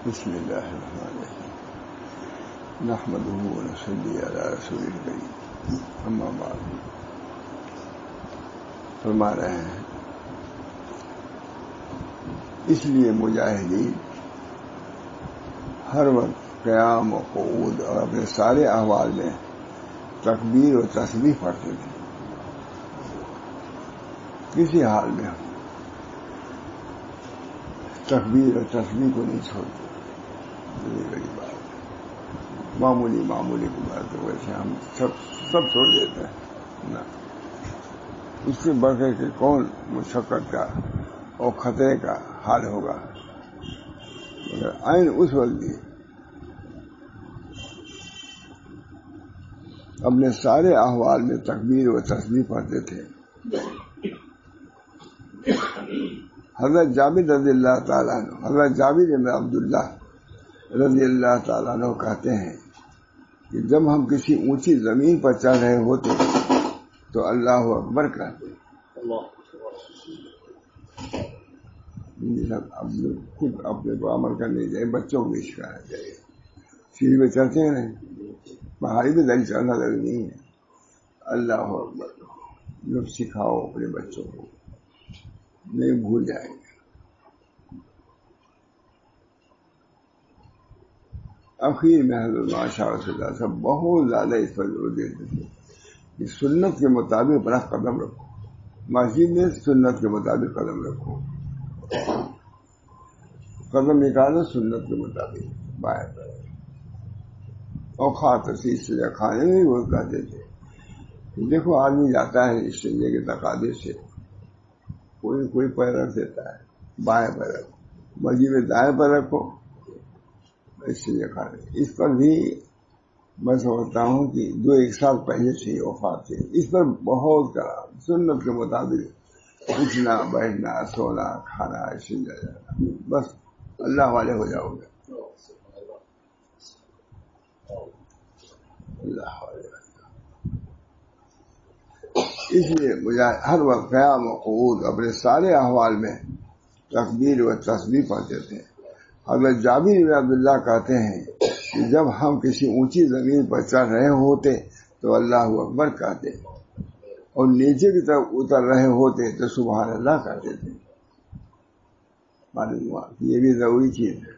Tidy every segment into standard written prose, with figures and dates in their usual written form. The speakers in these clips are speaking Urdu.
بسم اللہ الرحمن الرحیم نحمدہ ونصلی علی رسول الکریم اما بعد. فرما رہے ہیں اس لیے مجاہدین ہر وقت قیام و قعود اور اپنے سارے احوال میں تکبیر و تسبیح پڑھتے تھے. کسی حال میں ہم تکبیر اور تسبیح کو نہیں چھوڑتے. یہ بڑی بات ہے. معمولی کی بات ہے ویسے ہم سب چھوڑ دیتے ہیں نا. اس سے بڑھ کر کے کون مشقت کا اور خطرے کا حال ہوگا. مگر عین اس وقت بھی اپنے سارے احوال میں تکبیر و تسبیح پڑھتے تھے. حضرت جابر رضی اللہ تعالیٰ عنہ حضرت جابر بن عبداللہ رضی اللہ تعالیٰ عنہ کہتے ہیں کہ جب ہم کسی اونچی زمین پر چڑھ رہے ہوتے تو اللہ اکبر کہتے. خود اپنے کو عمل کرنے چاہیے, بچوں کو بھی سکھانا چاہیے. سیڑھی پہ چڑھتے ہیں نہیں, پہاڑی پہ دل چڑھنا ضروری نہیں ہے. اللہ اکبر جب سکھاؤ اپنے بچوں کو, نہیں بھول جائیں گے. اخیر میں حضرت ماشاء اللہ سب بہت زیادہ اس پر زور دیتے تھے کہ سنت کے مطابق اپنا قدم رکھو. مسجد میں سنت کے مطابق قدم رکھو, قدم نکالو سنت کے مطابق بائیں پر. اور خاطر سے کھانے میں بھی وہ کہتے تھے دیکھو آدمی جاتا ہے اس سنجے کے تقاضے سے, کوئی پیر رکھ دیتا ہے بائیں پر رکھو, مسجد میں دائیں پر رکھو. اس سے کھانے اس پر بھی میں سمجھتا ہوں کہ 2-1 سال پہلے سے وفات تھے. اس پر بہت کرام سنت کے مطابق اٹھنا بیٹھنا سونا کھانا ایسے جانا, بس اللہ والے ہو جاؤ گے. اللہ والے اس لیے مجھے ہر وقت قیام و قعود اپنے سارے احوال میں تکبیر و تسبیح پڑھتے تھے. حضرت جابر بن عبداللہ کہتے ہیں کہ جب ہم کسی اونچی زمین پر چڑھ رہے ہوتے تو اللہ اکبر کہتے, اور نیچے کی طرف اتر رہے ہوتے تو سبحان اللہ کہتے تھے. معلوم ہوا کہ یہ بھی ضروری چیز ہے.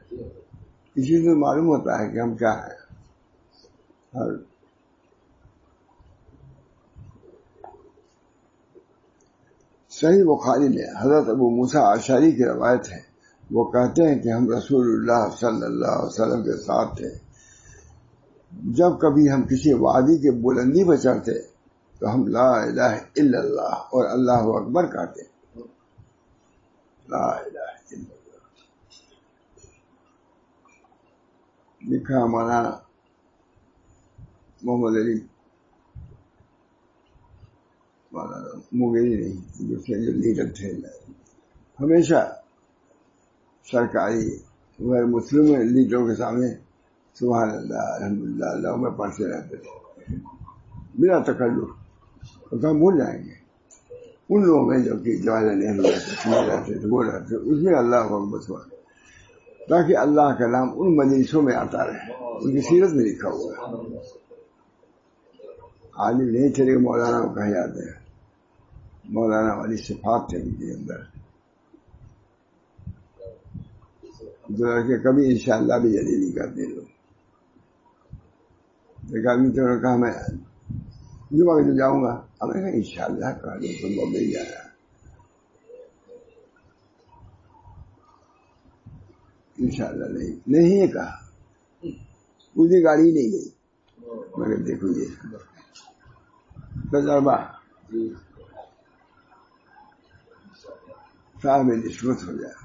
اسی سے معلوم ہوتا ہے کہ ہم کیا ہیں. صحیح بخاری میں حضرت ابو موسیٰ اشعری کی روایت ہے, وہ کہتے ہیں کہ ہم رسول اللہ صلی اللہ علیہ وسلم کے ساتھ تھے. جب کبھی ہم کسی وادی کے بلندی پر چڑھتے تو ہم لا الہ الا اللہ اور اللہ اکبر کہتے. لا الہ الا اللہ لکھا مولانا محمد علی مولانا مغیری نہیں جو لیڈر تھے, ہمیشہ سرکاری غیر مسلم لیڈروں کے سامنے سبحان اللہ الحمدللہ اللہ میں پڑھتے رہتے تھے بلا تکلف. تو ہم بھول جائیں گے ان لوگوں میں جو کہ جواہر نہرو رہتے تھے وہ رہتے اس میں اللہ کو بسوائے, تاکہ اللہ کا نام ان مجلسوں میں آتا رہے. ان کی سیرت میں لکھا ہوا ہے. عالم نہیں چلے مولانا کو کہے جاتے ہیں, مولانا والی صفات تھے ان کے اندر جو لڑکے کبھی انشاءاللہ بھی یادی نہیں کرتے. لوگ ایک آدمی تو نے کہا میں جمعہ کے جاؤں گا, اب میں کہا انشاءاللہ کہا دو تم کو مل جانا. انشاءاللہ نہیں ہے کہا, پوری گاڑی نہیں گئی. مگر دیکھو یہ تجربہ صاحب نسبت ہو جائے.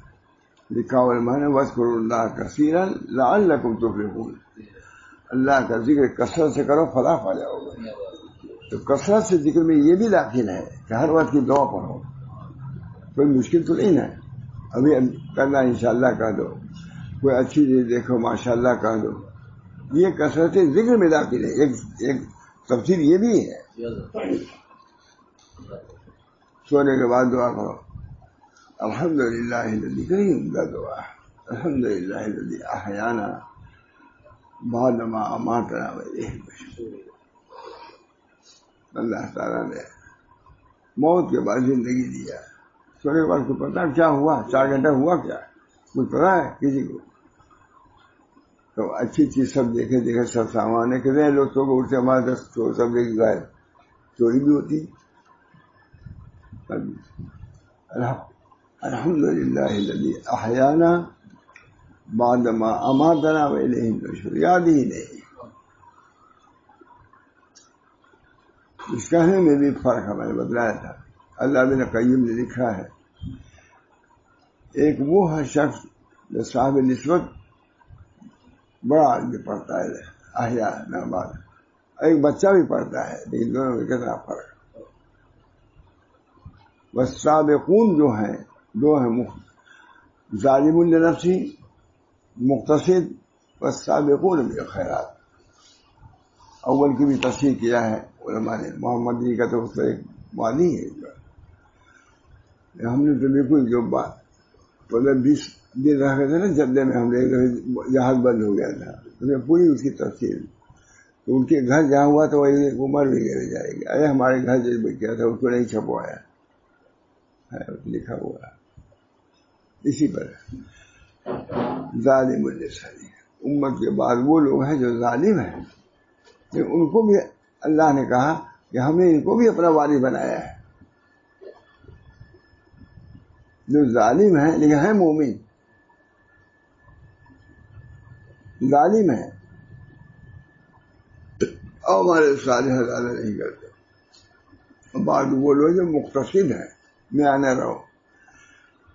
لکھا ہوا معنی واذکروا اللہ کثیرا لعلکم تفلحون, اللہ کا ذکر کثرت سے کرو فلاح پا جاؤ گے. تو کثرت سے ذکر میں یہ بھی داخل ہے کہ ہر وقت کی دعا پڑھو. کوئی مشکل تو نہیں ہے, ابھی کرنا انشاءاللہ کہہ دو, کوئی اچھی چیز دیکھو ماشاءاللہ کہہ دو. یہ کثرت ذکر میں داخل ہے. ایک تفسیر یہ بھی ہے سونے کے بعد دعا کرو الحمدللہ الذی, عمدہ دعا الحمدللہ الذی احیانا بعد ما اماتنا والیہ النشور. اللہ تعالیٰ نے موت کے بعد زندگی دیا. سونے کے بعد کو پتا کیا ہوا، 4 گھنٹہ ہوا کیا کچھ پتا ہے کسی کو؟ تو اچھی چیز سب دیکھے سب سامان ہے. کتنے لوگ سو کو اٹھتے ہمارے دس سب دیکھ گئے، چوری بھی ہوتی. الحمدللہ الذی احیانا بعد ما اماتنا والیہ النشور. یاد ہی نہیں. اس کہنے میں بھی فرق ہے، میں نے بتلایا تھا. اللہ ابن قیم نے لکھا ہے ایک وہ ہے شخص جو صاحب نسبت بڑا آدمی پڑھتا ہے احیا نہ بعد، ایک بچہ بھی پڑھتا ہے، لیکن دونوں میں کتنا فرق ہے. والسابقون جو ہیں دو ہیں، ظالم لنفسی مقتصد، والسابقون بالخیرات. اول کی بھی تصحیح کیا ہے علماء نے. محمد علی کا تو اس کا ایک وادی ہے. ہم نے تو بالکل جو بات 15-20 دن رہ گئے تھے نا جدے میں، ہم نے جہاز بند ہو گیا تھا، اس میں پوری اس کی تفصیل. تو ان کے گھر جہاں ہوا تو وہی عمر بھی گئے جائے گی. ارے ہمارے گھر جو بچ گیا تھا اس کو نہیں چھپوایا ہے، لکھا ہوا ہے. اسی پر ظالم النساء امت کے بعد وہ لوگ ہیں جو ظالم ہیں، لیکن ان کو بھی اللہ نے کہا کہ ہم نے ان کو بھی اپنا وارث بنایا ہے. جو ظالم ہیں لیکن ہیں مومن، ظالم ہیں اور ہمارے صالح ظالم نہیں کرتے. اور بعد وہ لوگ جو مقتصد ہیں، میں آنا رہو،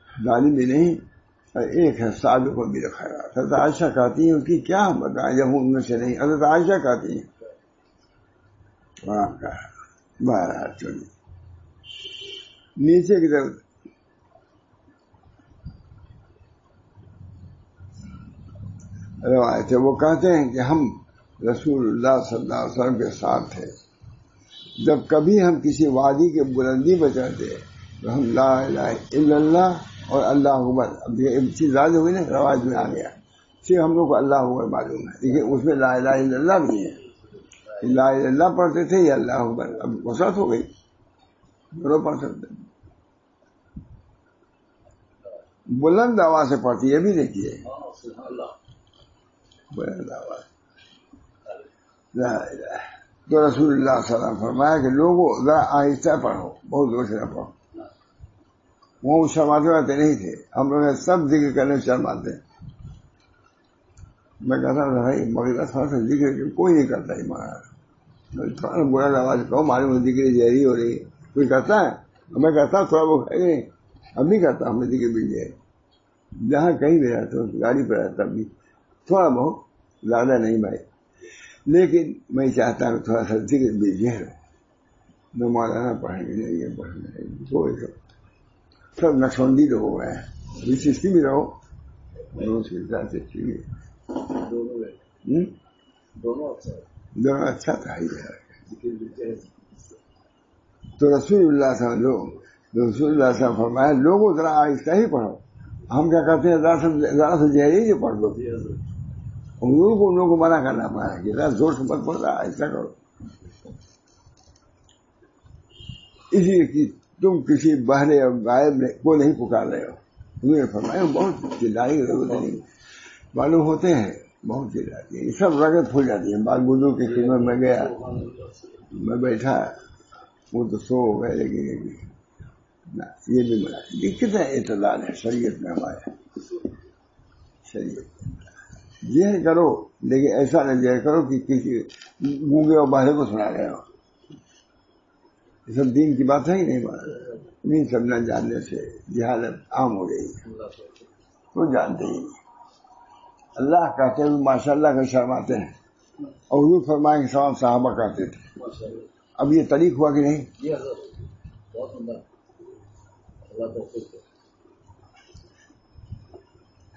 ظالم بھی نہیں. اور ایک ہے سابق بالخیرات. حضرت عائشہ کہتی ہیں، ان کی کیا ہم بتائیں جب ان میں سے نہیں. حضرت عائشہ کہتی ہیں بہرحال چلیے نیچے کی طرف روایت ہے. وہ کہتے ہیں کہ ہم رسول اللہ صلی اللہ علیہ وسلم کے ساتھ تھے. جب کبھی ہم کسی وادی کے بلندی پہ چڑھتے تو ہم لا الہ الا اللہ اور اللہ اکبر، اب ایک چیز زیادہ ہوئی نا، رواج میں آ گیا. صرف ہم لوگ کو اللہ اکبر معلوم ہے، لیکن اس میں لا الہ الا اللہ بھی ہے. لا الہ الا اللہ پڑھتے تھے یا اللہ اکبر، اب وسعت ہو گئی، دونوں پڑھ سکتے. بلند آواز سے پڑھتی ہے، بھی دیکھیے بلند آواز لا الہ. تو رسول اللہ صلی اللہ علیہ وسلم فرمایا کہ لوگوں ذرا آہستہ پڑھو، بہت زور سے نہ پڑھو. وہ شرماتے واتے نہیں تھے. ہم لوگ سب ذکر کرنے شرماتے. میں کہتا تھا بھائی مگر تھوڑا سا ذکر کوئی نہیں کرتا. تھوڑا بلند آواز کہو، معلوم ذکر جہری ہو رہی. کوئی کرتا ہے؟ میں کہتا ہوں تھوڑا بہت ہے، اب نہیں کرتا. ہمیں ذکر بھی جائے جہاں کہیں بھی رہتا ہوں، گاڑی پہ رہتا بھی تھوڑا بہت، زیادہ نہیں بھائی. لیکن میں چاہتا ہوں تھوڑا سا ذکر بھی جہر ہو. نہ مولانا پڑھیں گے، نہیں یہ پڑھیں گے، کوئی سب نقشبندی تو ہو گئے ہیں. اس سسٹم میں رہو، دونوں اچھا تھا. تو رسول اللہ صلی اللہ علیہ وسلم فرمایا لوگوں ذرا آہستہ ہی پڑھو. ہم کیا کرتے ہیں، ذرا سے جہری جو پڑھ دو. حضور کو ان لوگوں کو منع کرنا پڑا کہ ذرا زور سے مت پڑھو، آہستہ کرو. اس لیے کہ تم کسی بہرے اور غائب کو نہیں پکار رہے ہو. انہوں نے فرمایا بہت چلانے کی ضرورت نہیں. معلوم ہوتے ہیں بہت چلاتی ہیں، سب رگت پھول جاتی ہے. بعض بزرگ کی خدمت میں گیا، میں بیٹھا، وہ تو سو گئے، لیکن یہ بھی بنا. یہ کتنا اعتدال ہے شریعت میں ہمارے. شریعت یہ کرو، لیکن ایسا نہ یہ کرو کہ کسی گونگے اور بہرے کو سنا رہے ہو. یہ سب دین کی بات ہے ہی نہیں. سب نہ جاننے سے جہالت عام ہو گئی، تو جانتے ہی نہیں. اللہ کہتے ہیں ماشاء اللہ کا شرماتے ہیں، اور حضور فرمائے کہ صحابہ کہتے تھے. اب یہ طریق ہوا کہ نہیں؟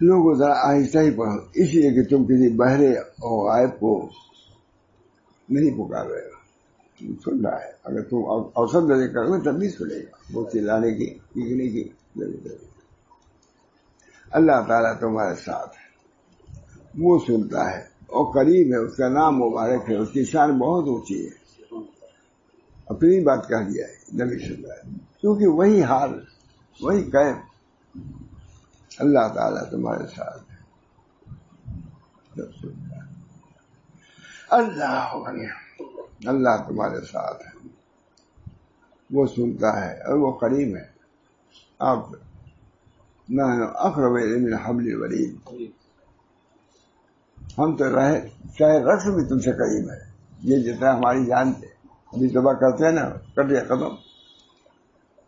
لوگوں ذرا آہستہ ہی پڑھو، اس لیے کہ تم کسی بہرے اور غائب کو نہیں پکار رہے ہو. سن رہا ہے. اگر تم اوسط درجے کرو گے تب بھی سنے گا. وہ چلانے کی چیخنے کی ضرورت ہے. اللہ تعالیٰ تمہارے ساتھ ہے، وہ سنتا ہے اور قریب ہے، اس کا نام مبارک ہے، اس کی شان بہت اونچی ہے. اپنی بات کہہ دیا ہے نبی صلی اللہ علیہ وسلم، کیونکہ وہی حال وہی قید. اللہ تعالیٰ تمہارے ساتھ ہے. اللہ اللہ تمہارے ساتھ ہے، وہ سنتا ہے اور وہ قریب ہے. آپ نہ اقرب من حبل الورید، ہم تو رہے چاہے رقص بھی تم سے قریب ہے. یہ جتنا ہماری جان تھے ابھی دبا کرتے ہیں نا، کٹ گیا ختم.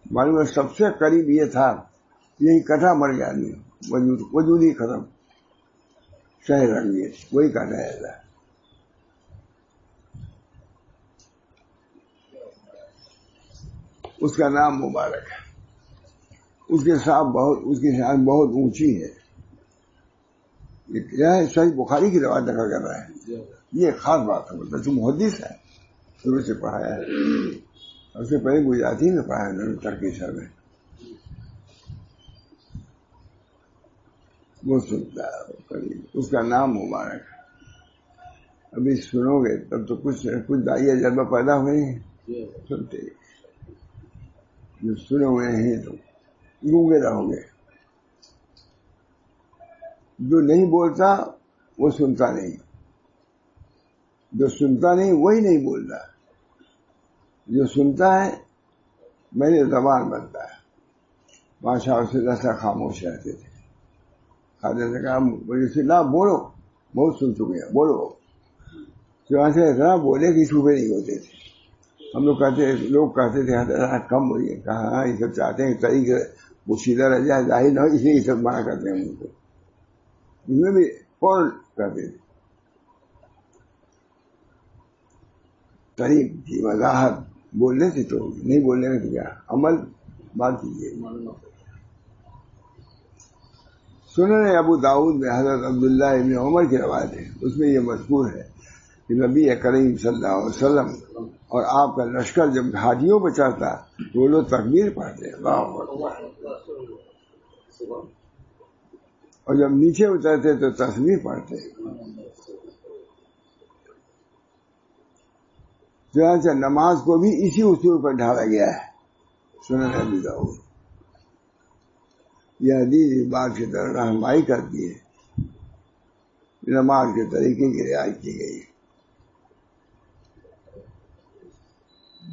معلوم ہے سب سے قریب یہ تھا، یہی کٹا مر گیا آدمی، وجود ہی ختم. چاہے رنگ یہ وہی کہنا ہے. اس کا نام مبارک ہے، اس کے ساتھ اس کی شان بہت اونچی ہے. یہ صحیح بخاری کی روایت نقل کر رہا ہے. یہ خاص بات ہے، مطلب جو محدث ہے شروع سے پڑھایا ہے، اس سے پہلے گجراتی میں پڑھایا انہوں نے ترکی شہر میں. وہ سنتا ہے قریب، اس کا نام مبارک ہے. ابھی سنو گے تب تو کچھ دائیا جذبہ پیدا ہوئے ہیں. سنتے جو سنے ہوئے ہیں تو گونگے رہو گے. جو نہیں بولتا وہ سنتا نہیں، جو سنتا نہیں وہی نہیں بولتا. جو سنتا ہے میرے زبان بنتا ہے. بادشاہ سے ایسا خاموش رہتے تھے. خادم نے کہا مجھے لا بولو، بہت سن چکے ہیں، بولو. وہاں سے اتنا بولے کہ چھپے نہیں ہوتے تھے. ہم لوگ کہتے تھے حضرت کم بولیے. کہا ہاں یہ سب چاہتے ہیں طریقے وہ سیدھا رہ جائے، ظاہر نہ ہو، اس لیے یہ سب منع کرتے ہیں ان کو. ان میں بھی فوراً کہتے تھے طریق کی وضاحت. بولنے سے تو نہیں بولنے کا تو کیا عمل بات کیجیے. سنن ابو داؤد میں حضرت عبداللہ ابن عمر کی روایت ہے، اس میں یہ مذکور ہے کہ نبی کریم صلی اللہ علیہ وسلم اور آپ کا لشکر جب ہاتھیوں پہ چڑھتا تو وہ لوگ تکبیر پڑھتے ہیں، اللہ اکبر. اور جب نیچے اترتے تو تسبیح پڑھتے ہیں. چنانچہ نماز کو بھی اسی اصول پر ڈھالا گیا ہے. سنن ابو داؤد. یہ حدیث اس بات کی طرح رہنمائی کرتی ہے، نماز کے طریقے کی رعایت کی گئی.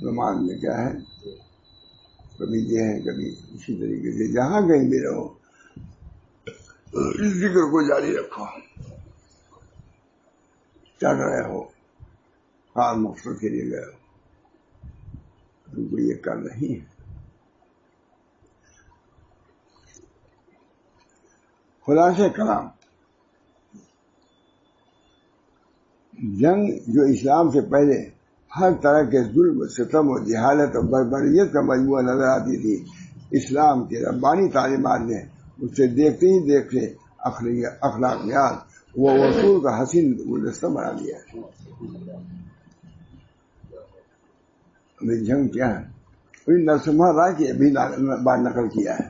نماز میں کیا ہے، کبھی یہ ہے کبھی اسی طریقے سے. جہاں کہیں بھی رہو اس ذکر کو جاری رکھو. چل رہے ہو، خاص مقصد کے لیے گئے ہو، تم کو یہ کر نہیں ہے. خلاصہ کلام، جنگ جو اسلام سے پہلے ہر طرح کے ظلم، ستم و جہالت اور بربریت کا مجموعہ نظر آتی تھی، اسلام کے ربانی تعلیمات نے اسے دیکھتے ہی دیکھتے اخلاقیات وہ اصول کا حسین گلدستہ بنا دیا ہے. ابھی جنگ کیا ہے، نرسمہا رائے کی ابھی بات نقل کیا ہے.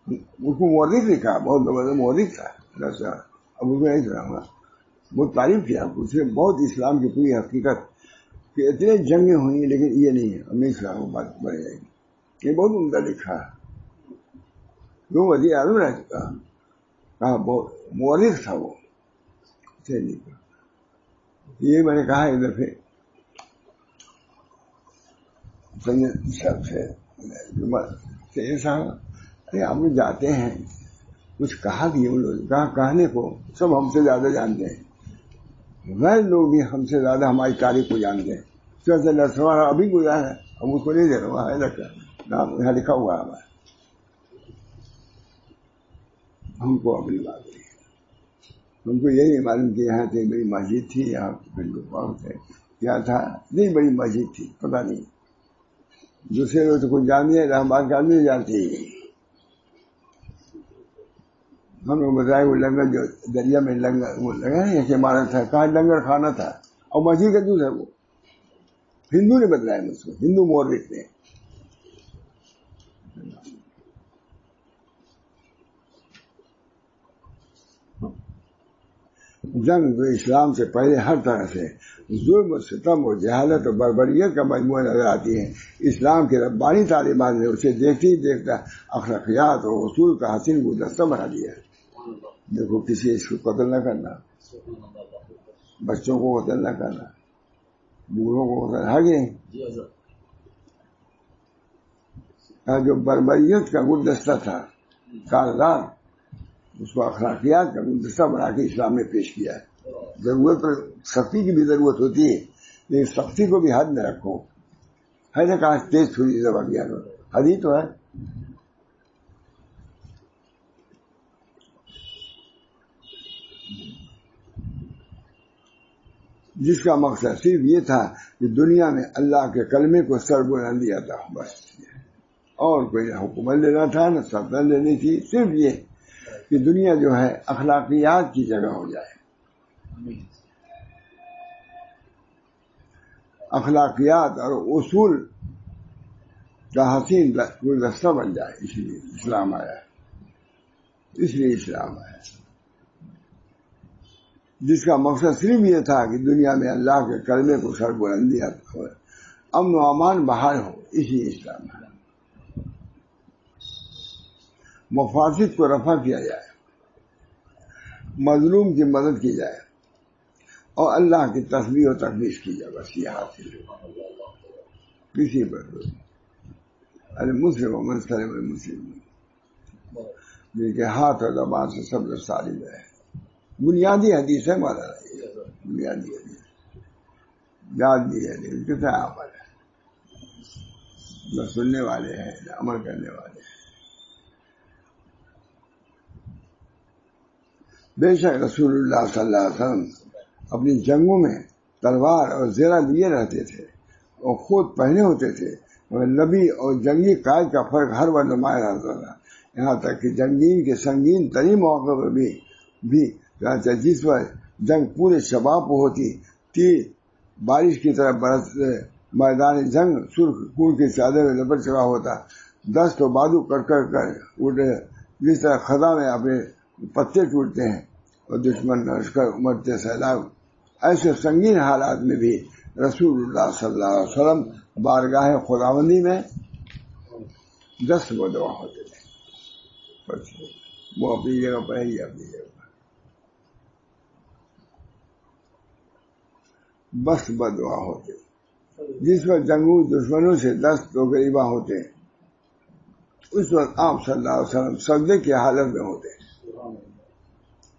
اس کو مورخ لکھا، بہت زبردست مورخ تھا نرسمہا. اب اس کو نہیں سناؤں گا. بہت تعریف کیا اس نے، بہت اسلام کی پوری حقیقت کہ اتنے جنگیں ہوئی لیکن یہ نہیں ہے. اب نہیں سناؤں، بات بڑھ جائے گی. یہ بہت عمدہ لکھا ہے. جو وزیر اعظم رہ چکا، کہا بہت مورخ تھا وہ. یہ میں نے کہا ایک دفعہ صاحب، ارے آپ لوگ جاتے ہیں، کچھ کہا کہ ان لوگ کہنے کو سب ہم سے زیادہ جانتے ہیں، غیر لوگ بھی ہم سے زیادہ ہماری تاریخ کو جانتے ہیں. نرسمہا ابھی گزرا ہے، ہم اس کو نہیں دے رہا ہے، نام یہاں لکھا ہوا ہے ہمارا. ہم کو اپنی بات نہیں، ہم کو یہی نہیں معلوم کہ یہاں سے بڑی مسجد تھی، یہاں تھے کیا تھا. نہیں بڑی مسجد تھی، پتہ نہیں. دوسرے لوگ تو کچھ جانتے ہیں، رحمان کا آدمی جانتے ہی. ہم لوگ بتائے وہ لنگر جو دریا میں لنگر وہ لگا ہے ایک عمارت تھا، کہاں لنگر کھانا تھا اور مسجد کا دور ہے. وہ ہندو نے بتلایا مجھ کو، ہندو مورخ نے. جنگ جو اسلام سے پہلے ہر طرح سے ظلم و ستم و جہالت و بربریت کا مجموعہ نظر آتی ہے، اسلام کی ربانی تعلیمات نے اسے دیکھتے ہی دیکھتا اخلاقیات اور اصول کا حسین گلدستہ بنا دیا ہے۔ دیکھو، کسی کو قتل نہ کرنا، بچوں کو قتل نہ کرنا، بوڑھوں کو قتل آگے جو بربریت کا گلدستہ تھا کاغذات، اس کو اخلاقیات کا گلدستہ بنا کے اسلام میں پیش کیا ہے۔ ضرورت پر سختی کی بھی ضرورت ہوتی ہے، لیکن سختی کو بھی حد میں رکھو۔ ہے نا کہا تیز چھری زبا کیا کرو، حد ہی تو ہے۔ جس کا مقصد صرف یہ تھا کہ دنیا میں اللہ کے کلمے کو سر بلندی عطا ہو، بس اور کوئی نہ حکومت لینا تھا نہ سلطنت لینی تھی، صرف یہ کہ دنیا جو ہے اخلاقیات کی جگہ ہو جائے، اخلاقیات اور اصول کا حسین گلدستہ بن جائے۔ اس لیے اسلام آیا، جس کا مقصد صرف یہ تھا کہ دنیا میں اللہ کے کلمے کو سر بلندی عطا ہو، امن و امان بحال ہو، اسی اسلام ہے۔ مفاسد کو رفع کیا جائے، مظلوم کی مدد کی جائے، اور اللہ کی تسبیح و تقدیس کی جائے، بس یہ حاصل ہے۔ کسی پر المسلم ومن سلم المسلم، جن کے ہاتھ اور زبان سے سب لوگ سالم رہے۔ بنیادی حدیث ہے مولانا، بنیادی حدیث یاد بھی ہے، لیکن کتنا عمل ہے، نہ سننے والے ہیں نہ عمل کرنے والے ہیں۔ بے شک رسول اللہ صلی اللہ علیہ وسلم اپنی جنگوں میں تلوار اور زیرہ لیے رہتے تھے اور خود پہنے ہوتے تھے، اور نبی اور جنگی قائد کا فرق ہر وقت نمایاں رہتا تھا، یہاں تک کہ جنگین کے سنگین ترین موقع پر بھی جس پر جنگ پورے شباب کو ہوتی، تیر بارش کی طرح برستے، میدان جنگ سرخ خون کی چادر میں لپٹ چکا ہوتا، دست و بازو کر اٹھے، جس طرح خزاں میں اپنے پتے ٹوٹتے ہیں اور دشمن لشکر امڑتے سیلاب، ایسے سنگین حالات میں بھی رسول اللہ صلی اللہ علیہ وسلم بارگاہ خداوندی میں دست بدعا ہوتے تھے۔ وہ اپنی جگہ پر ہے، یہ اپنی جگہ پر بس بدعا ہوتے، جس وقت جنگو دشمنوں سے دست و غریبہ ہوتے، اس وقت آپ صلی اللہ علیہ وسلم سجدے کی حالت میں ہوتے۔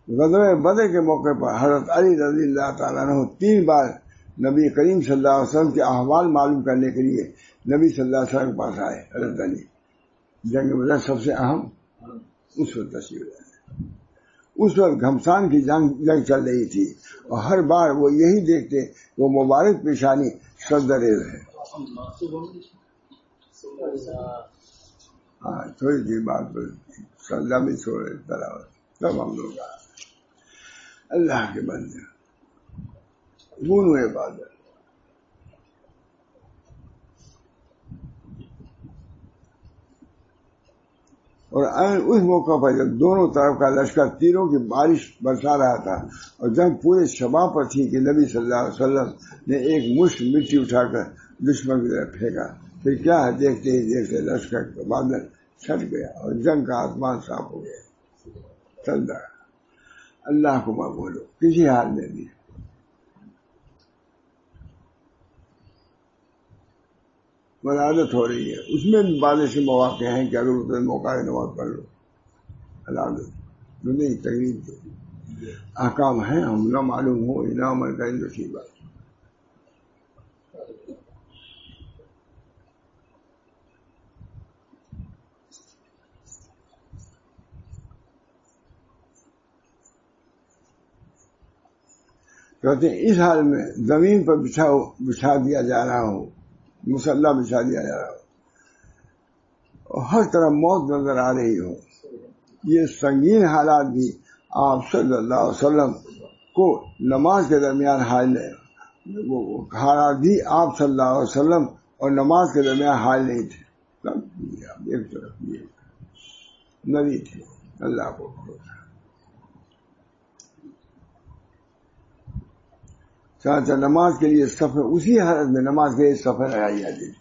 غزوہ بدر کے موقع پر حضرت علی رضی اللہ تعالیٰ عنہ 3 بار نبی کریم صلی اللہ علیہ وسلم کے احوال معلوم کرنے کے لیے نبی صلی اللہ علیہ وسلم کے پاس آئے۔ حضرت علی جنگ بدر سب سے اہم اس وقت تشریف لائے۔ اس وقت گھمسان کی جنگ چل رہی تھی، اور ہر بار وہ یہی دیکھتے وہ مبارک پیشانی سردریز ہے۔ ہاں، تھوڑی دیر بعد سجدہ بھی چھوڑے تلاوت، تب ہم لوگ اللہ کے بندے بولو عبادت۔ اور اس موقع پر جب دونوں طرف کا لشکر تیروں کی بارش برسا رہا تھا اور جنگ پورے شباب پر تھی کہ نبی صلی اللہ علیہ وسلم نے ایک مشت مٹی اٹھا کر دشمن کی طرف پھینکا، پھر کیا ہے دیکھتے ہی دیکھتے لشکر کا بادل چھٹ گیا اور جنگ کا آسمان صاف ہو گیا۔ چلتا اللہ کو مت بولو کسی حال میں بھی، عادت ہو رہی ہے، اس میں بھی بعض ایسے مواقع ہیں کہ اگر اتنے موقع ہے نماز پڑھ لو، عادت نہیں، تقریب کے احکام ہیں، ہم نہ معلوم ہو نہ عمل کریں تو ٹھیک بات۔ کہتے ہیں اس حال میں زمین پر بچھا دیا جا رہا ہو، مسلح بچھا دیا جا رہا ہو اور ہر طرف موت نظر آ رہی ہو، یہ سنگین حالات بھی آپ صلی اللہ علیہ وسلم کو نماز کے درمیان حالات بھی آپ صلی اللہ علیہ وسلم اور نماز کے درمیان حال نہیں تھے، ایک طرف یہ نبی تھے، اللہ کو چنانچہ نماز کے لیے صف اسی حالت میں نماز کے لیے صف لگائی جاتی تھی،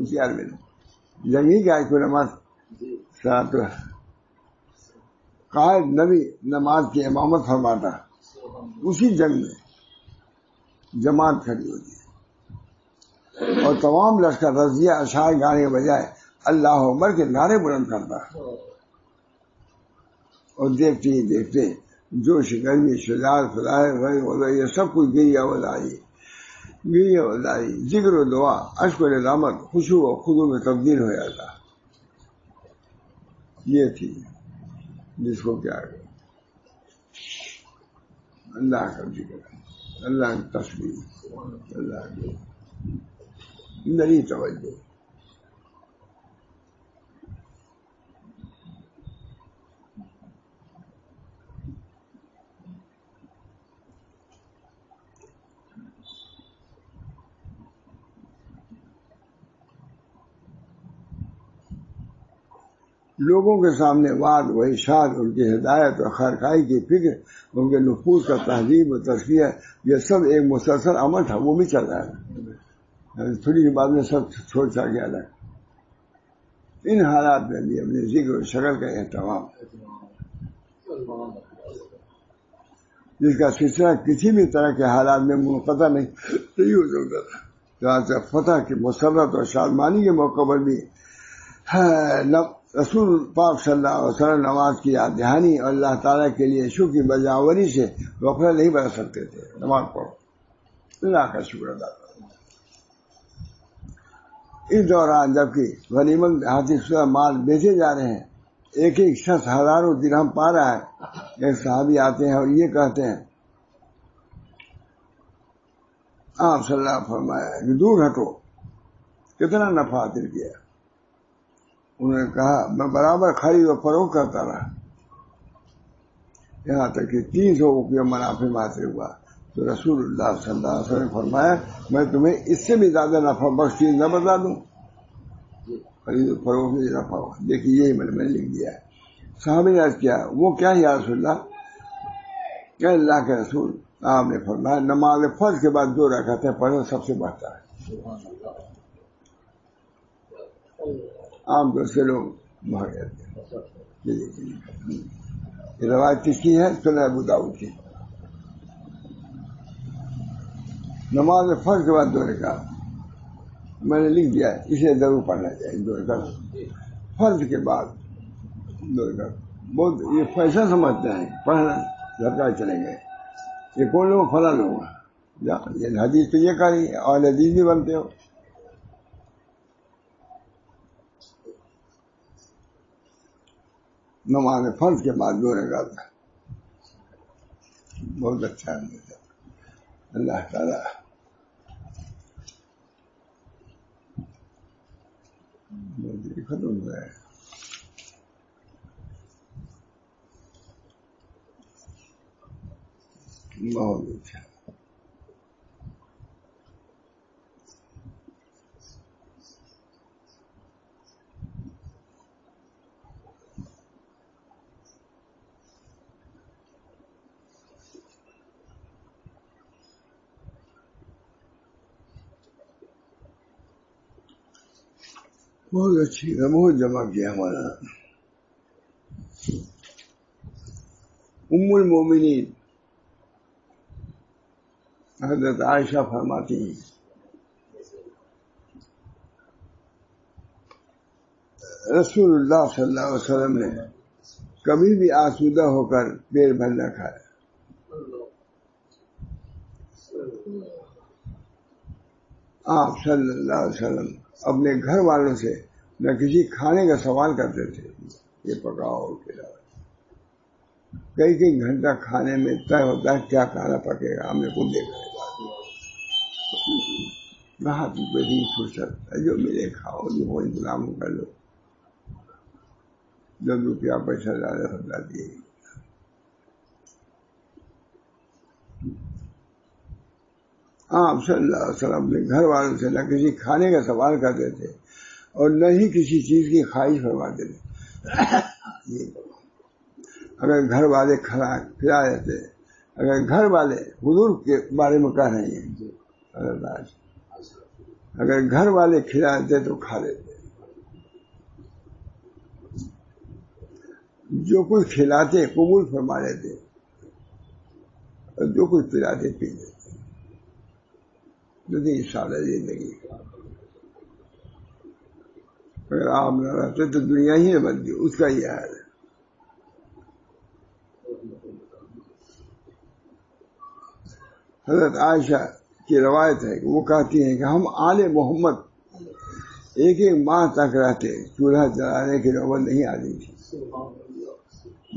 اسی حالت میں جنگ ہی کیا کوئی نماز تو قائد نبی نماز کی امامت فرماتا، اسی جنگ میں جماعت کھڑی ہوتی ہے اور تمام لشکر رضیہ اشعار گانے کے بجائے اللہ اکبر کے نعرے بلند کرتا ہے، اور دیکھتے ہی دیکھتے جوش گرمی شجاعت فضائل یہ سب کچھ گریہ وزاری ذکر و دعا اشک و ندامت خشوع و خضوع میں تبدیل ہو جاتا۔ یہ تھی جس کو کیا ہے اللہ کا ذکر، اللہ کی تصویر، اللہ کی نری توجہ۔ لوگوں کے سامنے وعد و ارشاد، ان کی ہدایت اور خیرخواہی کی فکر، ان کے نفوذ کا تہذیب و تزکیہ، یہ سب ایک مسلسل عمل تھا، وہ بھی چل رہا ہے، تھوڑی سی بات میں سب چھوڑ چھاڑ کے الگ۔ ان حالات میں بھی اپنے ذکر و شکل کا اہتمام، جس کا سلسلہ کسی بھی طرح کے حالات میں منقطع نہیں ہو سکتا تھا، چنانچہ فتح کی مسرت اور شادمانی کے موقع پر بھی رسول پاک صلی اللہ علیہ وسلم نماز کی یاد دہانی اور اللہ تعالیٰ کے لیے شکر کی بجاوری سے غفلت نہیں برت سکتے تھے۔ نماز پڑھو، اللہ کا شکر ادا کرو۔ اس دوران جبکہ غنیمت حاصل شدہ مال بیچے جا رہے ہیں، ایک ایک شخص ہزاروں درہم پا رہا ہے، ایک صحابی آتے ہیں اور یہ کہتے ہیں، آپ صلی اللہ علیہ وسلم فرمایا کہ دور ہٹو، کتنا نفع حاصل کیا؟ انہوں نے کہا میں برابر خرید و فروخت کرتا رہا، یہاں تک کہ 300 روپیہ منافع میں حاصل ہوا۔ تو رسول اللہ صلی اللہ علیہ وسلم نے فرمایا میں تمہیں اس سے بھی زیادہ نفع بخش چیز نہ بتا دوں؟ خرید و فروخت میں نفع ہوا، دیکھیے یہی میں نے لکھ دیا ہے۔ صحابی نے عرض کیا وہ کیا یا رسول اللہ؟ کہ اللہ کے رسول، آپ نے فرمایا نماز فرض کے بعد 2 رکعتیں پڑھنا سب سے بہتر ہے۔ عام طور سے لوگ بھاگ جاتے ہیں۔ یہ روایت کس کی ہے؟ سنن ابو داؤد کی۔ نماز فرض کے بعد 2 رکعت میں نے لکھ دیا، اسے ضرور پڑھنا چاہیے۔ 2 رکعت فرض کے بعد 2 رکعت، بہت یہ فیصلہ سمجھتے ہیں، پڑھنا جھٹکا چلیں گے، یہ کون لوگ فلاں لوگ ہیں، یہ حدیث تو یہ کہہ رہی ہے، اور حدیث بھی بنتے ہو۔ نماز فرض کے بعد 2 رکعت بہت اچھا ہے۔ اللہ تعالیٰ ختم ہو گیا ہے۔ بہت اچھا۔ بہت اچھی ہے، بہت جمع کیا ہمارا۔ ام المومنین حضرت عائشہ فرماتی ہیں رسول اللہ صلی اللہ علیہ وسلم نے کبھی بھی آسودہ ہو کر پیٹ بھر نہ کھایا۔ آپ صلی اللہ علیہ وسلم اپنے گھر والوں سے نہ کسی کھانے کا سوال کرتے تھے، یہ پکاؤ کھلاؤ، کئی گھنٹہ کھانے میں طے ہوتا ہے کیا کھانا پکے گا، ہم نے خود دیکھا ہے۔ راحت بڑی فرصت ہے، جو ملے کھاؤ، جو وہ انتظام کر لو، جب روپیہ پیسہ زیادہ ہوتا دیے۔ آپ صلی اللہ علیہ وسلم اپنے گھر والوں سے نہ کسی کھانے کا سوال کرتے تھے اور نہ ہی کسی چیز کی خواہش فرماتے تھے۔ اگر گھر والے کھلا دیتے اگر گھر والے حضور کے بارے میں کہہ رہے ہیں اگر گھر والے کھلاتے تو کھا لیتے، جو کچھ کھلاتے قبول فرما لیتے اور جو کچھ پلاتے پی لیتے، نہیں سادہ زندگی۔ اگر آپ نہ رہتے تو دنیا ہی بنتی، اس کا یہ حال ہے۔ حضرت عائشہ کی روایت ہے کہ وہ کہتی ہیں کہ ہم آل محمد ایک ماہ تک رہتے، چولہا جلانے کی نوبت نہیں آتی تھی،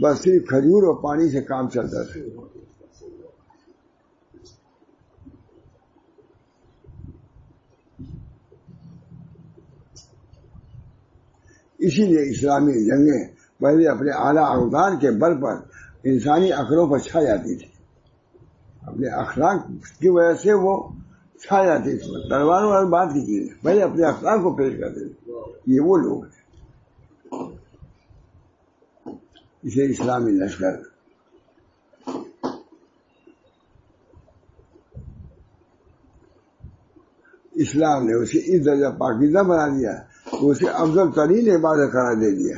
بس صرف کھجور اور پانی سے کام چلتا تھا۔ اسی لیے اسلامی جنگیں پہلے اپنے اعلیٰ اقدار کے بل پر انسانی عقلوں پر چھا جاتی تھی، اپنے اخلاق کی وجہ سے وہ چھا جاتی تھی۔ تلواروں والی بات کی چیز ہے، پہلے اپنے اخلاق کو پیش کرتے تھے۔ یہ وہ لوگ ہیں، اسے اسلامی لشکر اسلام نے اسے اس درجہ پاکیزہ بنا دیا، اسے افضل ترین عبادت قرار دے دیا۔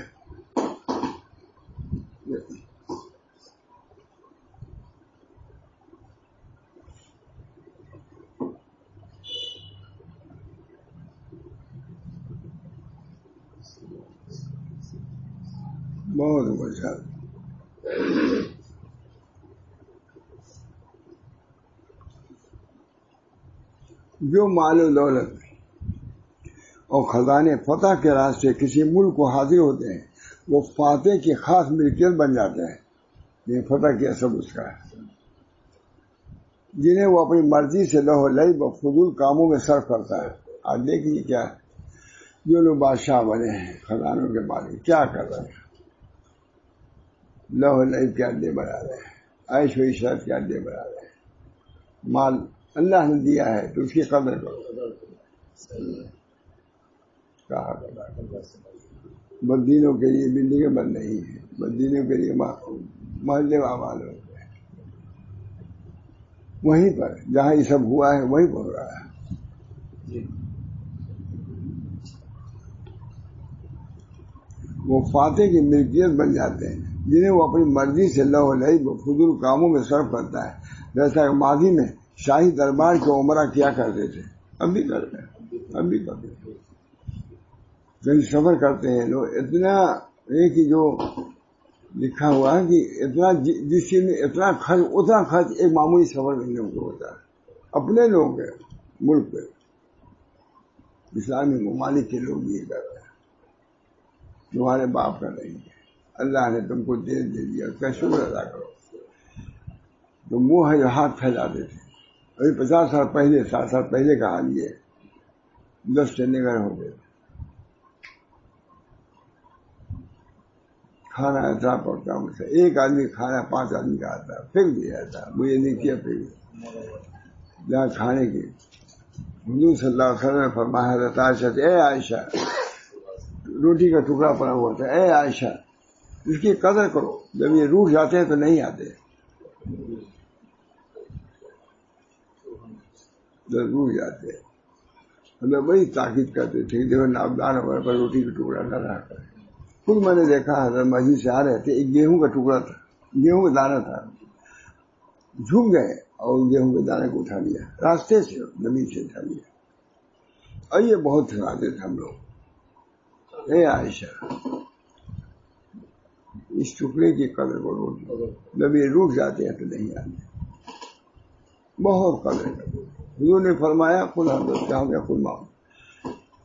بہت مزہ، جو مال و دولت اور خزانے فتح کے راستے کسی ملک کو حاضر ہوتے ہیں وہ فاتح کی خاص ملکیت بن جاتے ہیں۔ یہ فتح کی اثر اس کا ہے، جنہیں وہ اپنی مرضی سے لہو لعب و فضول کاموں میں صرف کرتا ہے۔ آج دیکھیے کیا جو لوگ بادشاہ بنے ہیں، خزانوں کے مالک، کیا کر رہے ہیں؟ لہو لعب کے اڈے بنا رہے ہیں، عیش و عشرت کے اڈے بنا رہے ہیں۔ مال اللہ نے دیا ہے تو اس کی قدر کرو۔ بدینوں کے لیے بلڈنگیں بن رہی ہیں، بدینوں کے لیے محلے آباد ہو گئے، وہیں پر جہاں یہ سب ہوا ہے وہیں پر ہو رہا ہے۔ وہ فاتح کی ملکیت بن جاتے ہیں جنہیں وہ اپنی مرضی سے لہو لعب و فضول کاموں میں صرف کرتا ہے، جیسا کہ ماضی میں شاہی دربار کے عمرہ کیا کرتے تھے، اب بھی کرتے ہیں، اب بھی کرتے ہیں۔ کہیں سفر کرتے ہیں لوگ، اتنا ہے کہ جو لکھا ہوا ہے کہ اتنا جس چیز میں اتنا خرچ ایک معمولی سفر میں لوگوں کو ہوتا ہے۔ اپنے لوگ کے ملک پہ اسلامی ممالک کے لوگ یہ کر رہے ہیں، تمہارے باپ کا نہیں ہے، اللہ نے تم کو دے دیا، اس کا شکر ادا کرو۔ تو منہ ہے جو ہاتھ پھیلاتے تھے، ابھی 50 سال پہلے 60 سال پہلے کا حال یہ 10 چنے گھر ہو گئے، کھانا ایسا پڑتا مجھ سے، ایک آدمی کھانا 5 آدمی کا آتا ہے، پھینک دیا جاتا، مجھے نہیں کیا پھر جہاں کھانے کی حضور صلی اللہ علیہ وسلم نے فرمایا، حضرت عائشہ سے، اے عائشہ، روٹی کا ٹکڑا پڑا ہوا تھا، اے عائشہ اس کی قدر کرو، جب یہ روٹھ جاتے ہیں تو نہیں آتے، جب روٹھ جاتے ہیں ہمیں وہی تاکید کرتے تھے، دیکھو نابدار ہمارے پر روٹی کا ٹکڑا نہ رہا کرے۔ خود میں نے دیکھا حضرت مسجد سے آ رہے تھے، ایک گیہوں کا ٹکڑا تھا، گیہوں کا دانہ تھا، جھک گئے اور گیہوں کے دانے کو اٹھا لیا، راستے سے زمین سے اٹھا لیا، اور یہ بہت سکھاتے تھے ہم لوگ، اے عائشہ اس ٹکڑے کی قدر کرو، جب یہ روٹ جاتے ہیں تو نہیں آتے، بہت قدر کرو۔ حضور نے فرمایا خود حضرت ہم نے خود مانگ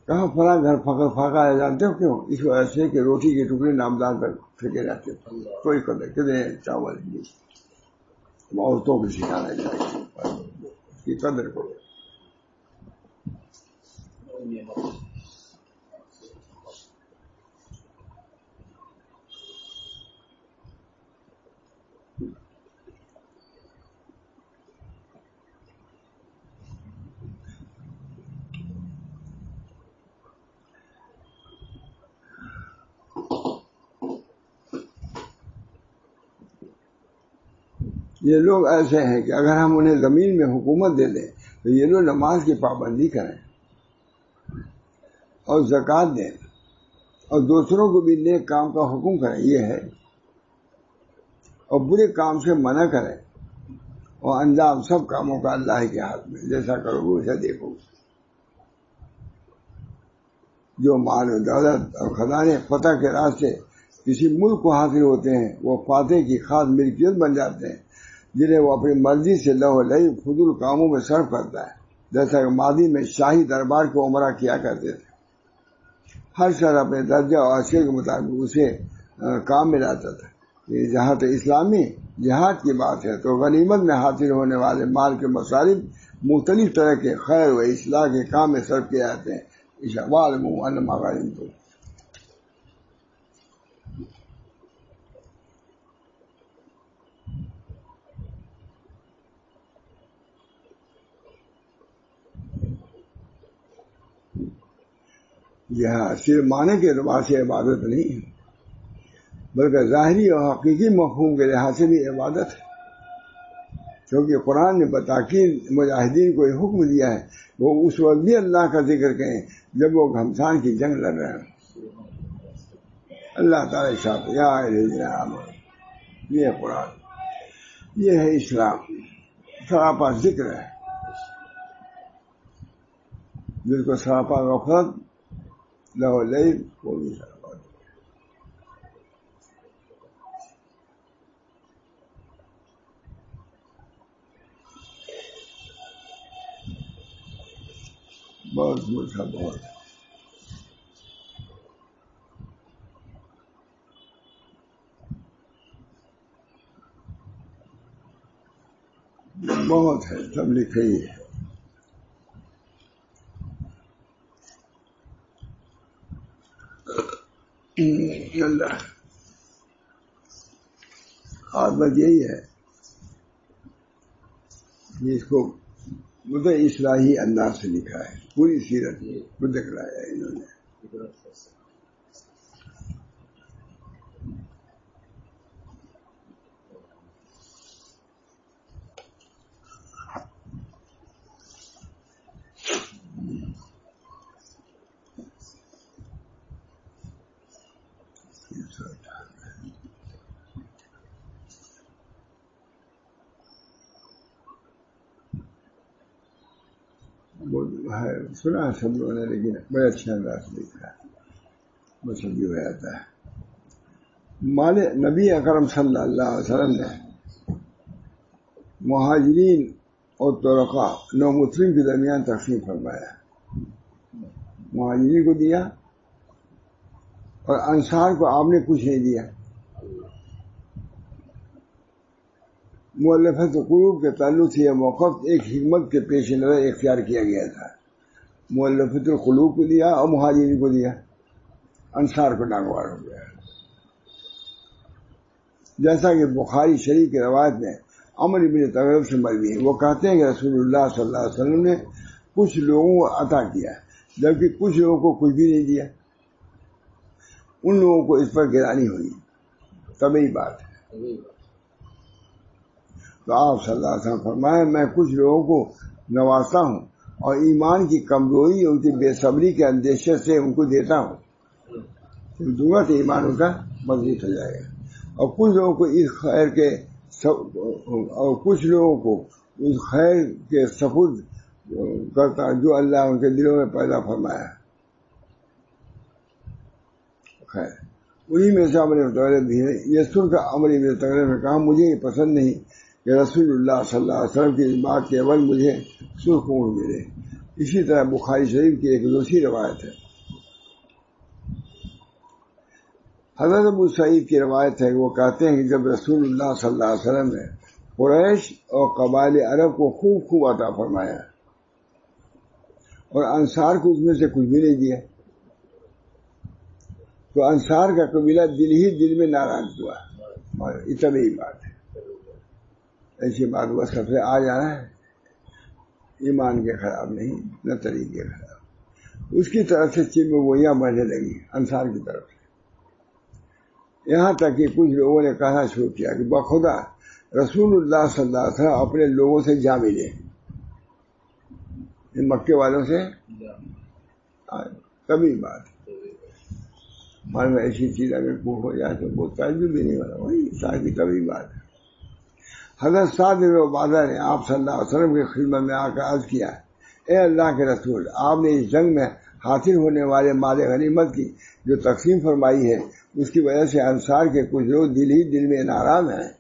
کہاں فلاں گھر پھاکا ہے، جانتے ہو کیوں؟ اس وجہ سے کہ روٹی کے ٹکڑے نامدار کر پھینکے رہتے تھے، کوئی قدر کتنے چاول عورتوں کو سکھانا چاہیے، اس کی قدر کرو۔ یہ لوگ ایسے ہیں کہ اگر ہم انہیں زمین میں حکومت دے دیں تو یہ لوگ نماز کی پابندی کریں اور زکوٰۃ دیں اور دوسروں کو بھی نیک کام کا حکم کریں، یہ ہے، اور برے کام سے منع کریں، اور انجام سب کاموں کا اللہ کے ہاتھ میں، جیسا کرو گے ویسا دیکھو گے۔ جو مال و دولت اور خزانے فتح کے راستے کسی ملک کو حاصل ہوتے ہیں وہ فاتح کی خاص ملکیت بن جاتے ہیں، جنہیں وہ اپنی مرضی سے لہو لہی فضول کاموں میں صرف کرتا ہے، جیسا کہ ماضی میں شاہی دربار کو عمرہ کیا کرتے تھے۔ ہر شہر اپنے درجہ اور حیثیت کے مطابق اسے کام میں لاتا تھا۔ جہاں تک اسلامی جہاد کی بات ہے تو غنیمت میں حاصل ہونے والے مال کے مصارف مختلف طرح کے خیر و اصلاح کے کام میں صرف کیے جاتے ہیں۔ وَاعْلَمُوا أَنَّمَا غَنِمْتُم، یہاں صرف معنی کے اعتبار سے عبادت نہیں ہے بلکہ ظاہری اور حقیقی مفہوم کے لحاظ سے بھی عبادت ہے، کیونکہ قرآن نے بتاکید مجاہدین کو یہ حکم دیا ہے وہ اس وقت بھی اللہ کا ذکر کریں جب وہ گھمسان کی جنگ لڑ رہے ہیں۔ اللہ تعالیٰ شاپ یا یہ قرآن، یہ ہے اسلام، سراپا ذکر ہے جس کو سراپا غفلت لہو لعب وہ بھی سراپا۔ بہت مجھا بہت بہت ہے، سب لکھے ہی ہے۔ اللہ خاص بات یہی ہے کہ اس کو مطلب اصلاحی انداز سے لکھا ہے، پوری سیرت کو دکھلایا ہے انہوں نے۔ سنا ہے سب لوگوں نے، لیکن بڑے اچھے انداز سے لکھا ہے، بس ابھی ہو جاتا ہے۔ نبی اکرم صلی اللہ علیہ وسلم نے مہاجرین اور طرقاء نو مسلم کے درمیان تقسیم فرمایا، مہاجرین کو دیا اور انصار کو آپ نے کچھ نہیں دیا۔ مؤلفۃ قلوب کے تعلق سے یہ موقف ایک حکمت کے پیش نظر اختیار کیا گیا تھا، مؤلفۃ القلوب کو دیا اور مہاجرین کو دیا، انصار کو ناگوار ہو گیا۔ جیسا کہ بخاری شریف کی روایت میں عمر بن تغلب سے مروی ہے، وہ کہتے ہیں کہ رسول اللہ صلی اللہ علیہ وسلم نے کچھ لوگوں کو عطا کیا جبکہ کچھ لوگوں کو کچھ بھی نہیں دیا، ان لوگوں کو اس پر گرانی ہوئی، طبعی بات ہے۔ تو آپ صلی اللہ علیہ وسلم فرمایا میں کچھ لوگوں کو نوازتا ہوں اور ایمان کی کمزوری اور ان کی بے صبری کے اندیشے سے ان کو دیتا ہوں، دوں گا تو ایمان ان کا مضبوط ہو جائے گا، اور کچھ لوگوں کو اس خیر کے اور کچھ لوگوں کو اس خیر کے سپرد کرتا جو اللہ ان کے دلوں میں پیدا فرمایا۔ خیر انہی میں سے عمر بن تغلب بھی ہے۔ یہ سن کر عمر بن تغلب نے کہا مجھے یہ پسند نہیں کہ رسول اللہ صلی اللہ علیہ وسلم کی اس بات کے اول مجھے سرخ منہ ملے۔ اسی طرح بخاری شریف کی ایک دوسری روایت ہے، حضرت ابو سعید کی روایت ہے کہ وہ کہتے ہیں کہ جب رسول اللہ صلی اللہ علیہ وسلم نے قریش اور قبائل عرب کو خوب عطا فرمایا اور انصار کو اس میں سے کچھ بھی نہیں دیا تو انصار کا قبیلہ دل میں ناراض ہوا، اور اتنی ہی بات ہے، ایسی بات وہ سب سے آ جانا ہے، ایمان کے خراب نہیں نہ طریقے خراب۔ اس کی طرف سے چیز میں وہیاں بڑھنے لگی انصار کی طرف سے، یہاں تک کہ کچھ لوگوں نے کہنا شروع کیا کہ بخدا رسول اللہ صلی اللہ علیہ وسلم اپنے لوگوں سے جا ملے، ان مکے والوں سے کبھی بات مان میں ایسی چیز اگر کو ہو جائے تو وہ تعجب بھی نہیں والا، وہی انسان کی کبھی بات ہے۔ حضرت سعد بن عبادہ نے آپ صلی اللہ علیہ وسلم کی خدمت میں آ کر عرض کیا، اے اللہ کے رسول، آپ نے اس جنگ میں حاصل ہونے والے مال غنیمت کی جو تقسیم فرمائی ہے اس کی وجہ سے انصار کے کچھ لوگ دل ہی دل میں ناراض ہیں،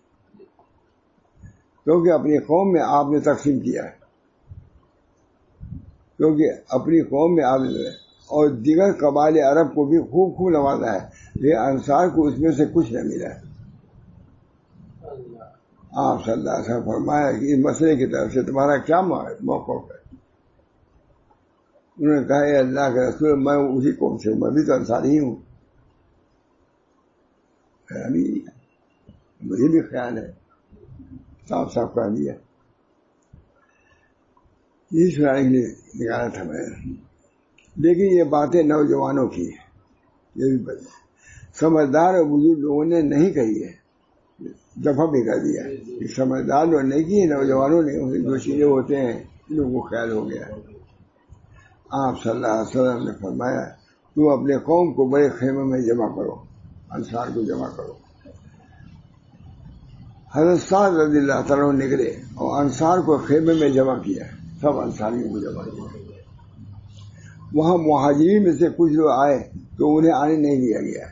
کیونکہ اپنی قوم میں آپ نے تقسیم کیا ہے، کیونکہ اپنی قوم میں آپ نے اور دیگر قبائل عرب کو بھی خوب نوازا ہے، لیکن انصار کو اس میں سے کچھ نہ ملا ہے۔ آپ صلی اللہ علیہ وسلم فرمایا کہ اس مسئلے کی طرف سے تمہارا کیا موقف ہے؟ انہوں نے کہا، اے اللہ کے رسول، میں اسی قوم سے ہوں، میں بھی تو انصاری ہوں، مجھے بھی خیال ہے، صاف صاف کہہ دیا۔ یہ سنانے کے لیے نکالا تھا میں، لیکن یہ باتیں نوجوانوں کی ہیں، یہ بھی بات سمجھدار اور بزرگ لوگوں نے نہیں کہی ہے، دفعہ بھی کر دیا کہ سمجھدار لوگ نہیں کی، نوجوانوں نے جو چیزیں ہوتے ہیں لوگوں کو خیال ہو گیا۔ آپ صلی اللہ علیہ وسلم نے فرمایا، تم اپنے قوم کو بڑے خیمے میں جمع کرو، انصار کو جمع کرو۔ حضرت سعد رضی اللہ تعالیٰ نکلے اور انصار کو خیمے میں جمع کیا، سب انصاریوں کو جمع کیا۔ وہاں مہاجرین میں سے کچھ لوگ آئے تو انہیں آنے نہیں دیا گیا،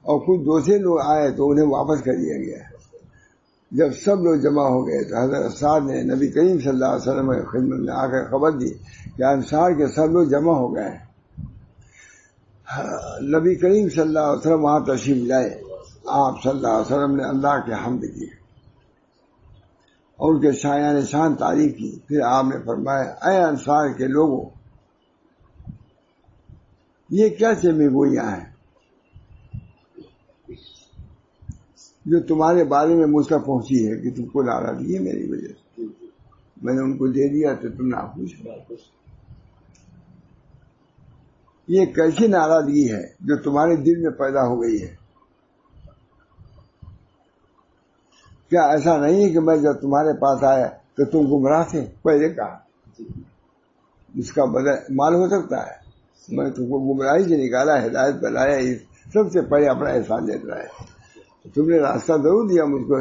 اور کچھ دوسرے لوگ آئے تو انہیں واپس کر دیا گیا۔ جب سب لوگ جمع ہو گئے تو حضرت سعد نے نبی کریم صلی اللہ علیہ وسلم کی خدمت میں آ کر خبر دی کہ انصار کے سب لوگ جمع ہو گئے ہیں۔ نبی کریم صلی اللہ علیہ وسلم وہاں تشریف لائے، آپ صلی اللہ علیہ وسلم نے اللہ کے حمد کی اور ان کے شایان شان تعریف کی۔ پھر آپ نے فرمایا، اے انصار کے لوگوں، یہ کیا چمی گوئیاں ہیں جو تمہارے بارے میں مجھ تک پہنچی ہے کہ تم کو ناراضگی ہے میری وجہ سے، میں نے ان کو دے دیا تو تم ناخوش ہو۔ یہ کیسی ناراضگی ہے جو تمہارے دل میں پیدا ہو گئی ہے؟ کیا ایسا نہیں ہے کہ میں جب تمہارے پاس آیا تو تم گمراہ تھے؟ پہلے کہا اس کا بدل مال ہو سکتا ہے، میں تم کو گمراہی سے نکالا، ہدایت پر لایا، سب سے پہلے اپنا احسان دیتا ہے۔ تم نے راستہ ضرور دیا مجھ کو،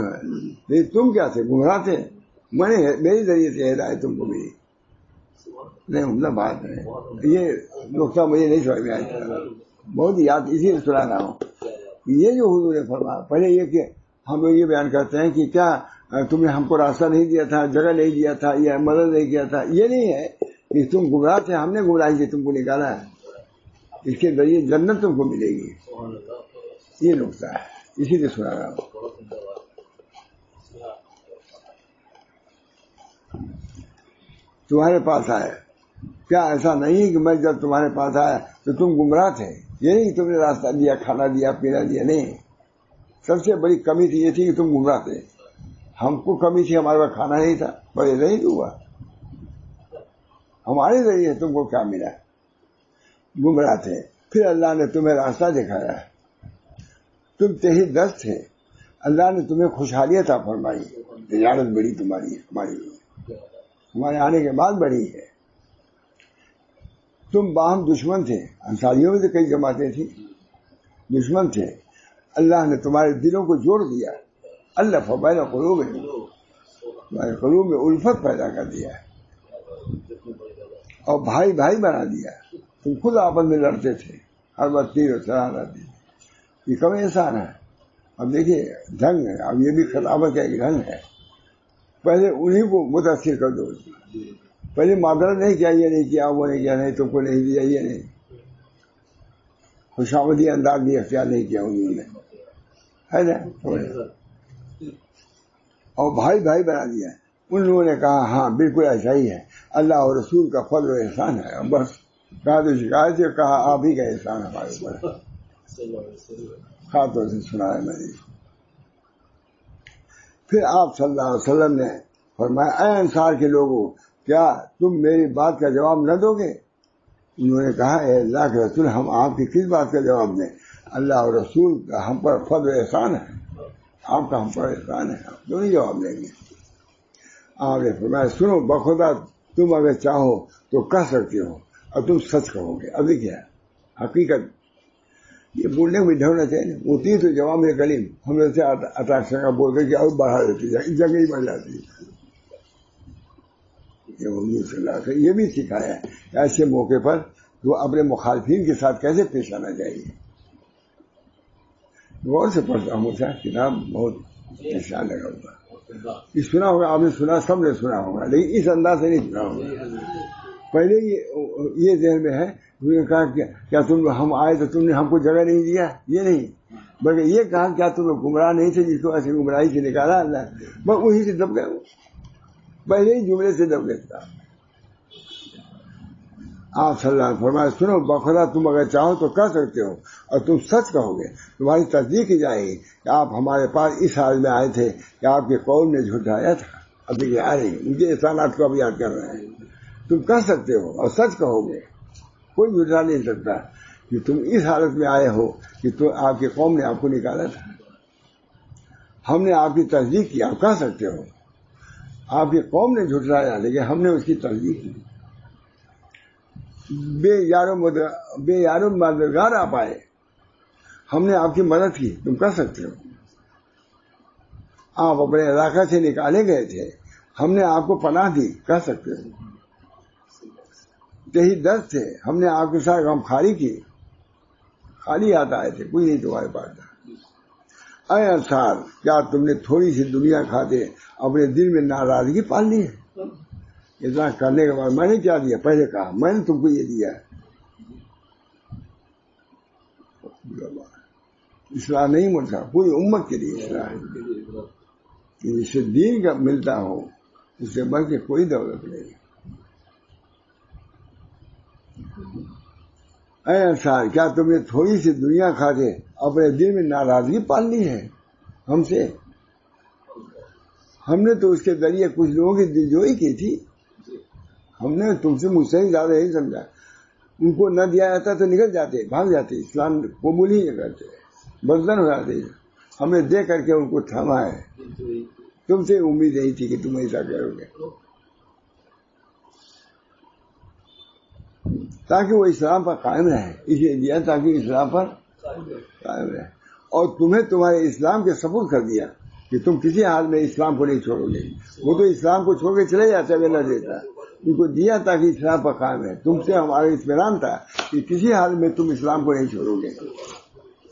لیکن تم کیا تھے؟ گمراہ تھے، میں نے میری ذریعے سے ہدایت تم کو ملی۔ نہیں عمدہ بات ہے، یہ نقطہ مجھے نہیں سمجھ میں آیا، بہت یاد اسی لیے سنا رہا ہوں۔ یہ جو حضور نے فرمایا، پہلے یہ کہ ہم لوگ یہ بیان کرتے ہیں کہ کیا تم نے ہم کو راستہ نہیں دیا تھا، جگہ نہیں دیا تھا، یا مدد نہیں کیا تھا، یہ نہیں ہے کہ تم گمراہ تھے، ہم نے گمراہی سے تم کو نکالا ہے، اس کے ذریعے جنت تم کو ملے گی، یہ نقطہ ہے، اسی لیے سنا رہا ہوں۔ تمہارے پاس آیا، کیا ایسا نہیں ہے کہ میں جب تمہارے پاس آیا تو تم گمراہ تھے؟ یہ نہیں کہ تم نے راستہ دیا، کھانا دیا، پینا دیا، نہیں، سب سے بڑی کمی تھی یہ تھی کہ تم گمراہ تھے۔ ہم کو کمی تھی، ہمارے پاس کھانا نہیں تھا، بڑے نہیں ہوا، ہمارے ذریعے تم کو کیا ملا؟ گمراہ تھے، پھر اللہ نے تمہیں راستہ دکھایا، تم تہی دست تھے، اللہ نے تمہیں خوشحالی عطا فرمائی، تجارت بڑی تمہاری ہمارے آنے کے بعد بڑی ہے۔ تم باہم دشمن تھے، انصاریوں میں سے کئی جماعتیں تھیں، دشمن تھے، اللہ نے تمہارے دلوں کو جوڑ دیا، الف بین قلوبہم، تمہارے قلوب میں الفت پیدا کر دیا اور بھائی بھائی بنا دیا۔ تم خود آپس میں لڑتے تھے، ہر وقت تیر و تلوار آتی، یہ کم احسان ہے۔ اب دیکھیے ڈھنگ ہے، اب یہ بھی خطابت کا ایک ڈھنگ ہے، پہلے انہیں کو متاثر کر دو، پہلے معذرت نہیں کیا، یہ نہیں کیا، وہ نہیں کیا، نہیں تم کو نہیں دیا، یہ نہیں، خوشامدی انداز بھی اختیار نہیں کیا انہوں نے، ہے نا، اور بھائی بھائی بنا دیا۔ ان لوگوں نے کہا ہاں بالکل ایسا ہی ہے، اللہ اور رسول کا فضل و احسان ہے، بس کہا تو شکایت سے، کہا آپ ہی کا احسان ہمارے اوپر، خاطر سے سنا ہے میں نے۔ پھر آپ صلی اللہ علیہ وسلم نے فرمایا، اے انصار کے لوگوں، کیا تم میری بات کا جواب نہ دو گے؟ انہوں نے کہا، اے اللہ کے رسول، ہم آپ کی کس بات کا جواب دیں؟ اللہ اور رسول کا ہم پر فضل و احسان ہے، آپ کا ہم پر احسان ہے، آپ دونوں جواب دیں گے. آپ نے فرمایا سنو بخدا تم اگر چاہو تو کہہ سکتے ہو اور تم سچ کہو گے. اب دیکھیے حقیقت یہ بولنے کو بھی ڈھوننا چاہیے. وہ تھی تو جواب میں کلیم ہم سے اٹریکشن کا بول کر کے اور بڑھا دیتی ہے، اس جگہ ہی بڑھ جاتی ہے. یہ حضور صلی اللہ علیہ وسلم یہ بھی سکھایا ہے کہ ایسے موقع پر وہ اپنے مخالفین کے ساتھ کیسے پیش آنا چاہیے. غور سے پڑھتا ہوں صاحب کتاب بہت نشان لگا ہوگا. یہ سنا ہوگا آپ نے، سنا سب نے سنا ہوگا، لیکن اس انداز سے نہیں سنا ہوگا. پہلے یہ ذہن میں ہے کہا کیا تم ہم آئے تو تم نے ہم کو جگہ نہیں دیا، یہ نہیں، بلکہ یہ کہا کیا تم لوگ گمراہ نہیں تھے جس کو ایسے گمراہی سے نکالا اللہ، بس وہی سے دب گئے. پہلے ہی جملے سے دب گئے تھا. آپ صلی اللہ علیہ وسلم فرمایا سنو بخدا تم اگر چاہو تو کہہ سکتے ہو اور تم سچ کہو گے، تمہاری تصدیق کی جائے گی کہ آپ ہمارے پاس اس حال میں آئے تھے کہ آپ کے قوم نے جھٹلایا تھا. اب دیکھیے آ رہے ہیں ان کے احسانات کو اب یاد کر رہے ہیں. تم کہہ سکتے ہو اور سچ کہو گے، کوئی جھٹلا نہیں سکتا کہ تم اس حالت میں آئے ہو کہ تو آپ کی قوم نے آپ کو نکالا تھا. ہم نے آپ کی تصدیق کی، آپ کہہ سکتے ہو. آپ کی قوم نے جھٹلایا لیکن ہم نے اس کی تصدیق کی. بے یارو مددگار آپ آئے، ہم نے آپ کی مدد کی، تم کہہ سکتے ہو. آپ اپنے علاقہ سے نکالے گئے تھے، ہم نے آپ کو پناہ دی، کہہ سکتے ہو. یہی درد تھے، ہم نے آپ کے ساتھ غمخواری کی، خالی ہاتھ آئے تھے، کوئی نہیں تمہارے پاس تھا. اے انصار کیا تم نے تھوڑی سی دنیا کھاتے اپنے دل میں ناراضگی پال لی ہے؟ اتنا کرنے کے بعد میں نے کیا دیا؟ پہلے کہا میں نے تم کو یہ دیا. اصلاح نہیں ملتا پوری امت کے لیے اصلاح ہے. جس سے دین کا ملتا ہو اس سے بڑھ کے کوئی دولت نہیں. اے انصار کیا تم نے تھوڑی سی دنیا کھاتے اپنے دل میں ناراضگی پال لی ہے ہم سے؟ ہم نے تو اس کے ذریعے کچھ لوگوں کی دلجوئی کی تھی. ہم نے تم سے مجھ سے ہی زیادہ نہیں سمجھا. ان کو نہ دیا جاتا تو نکل جاتے، بھاگ جاتے، اسلام قبول ہی نہیں کرتے، بدزن ہو جاتے. ہم نے دے کر کے ان کو تھاما ہے. تم سے امید نہیں تھی کہ تم ایسا کرو گے، تاکہ وہ اسلام پر قائم رہے. اس لیے دیا تاکہ اسلام پر قائم رہے. اور تمہیں تمہارے اسلام کے سپرد کر دیا کہ تم کسی حال میں اسلام کو نہیں چھوڑو گے. وہ تو اسلام کو چھوڑ کے چلے جاتے اگر نہ دیتا. ان کو دیا تاکہ اسلام پر قائم رہے. تم سے ہمارا اطمینان تھا کہ کسی حال میں تم اسلام کو نہیں چھوڑو گے.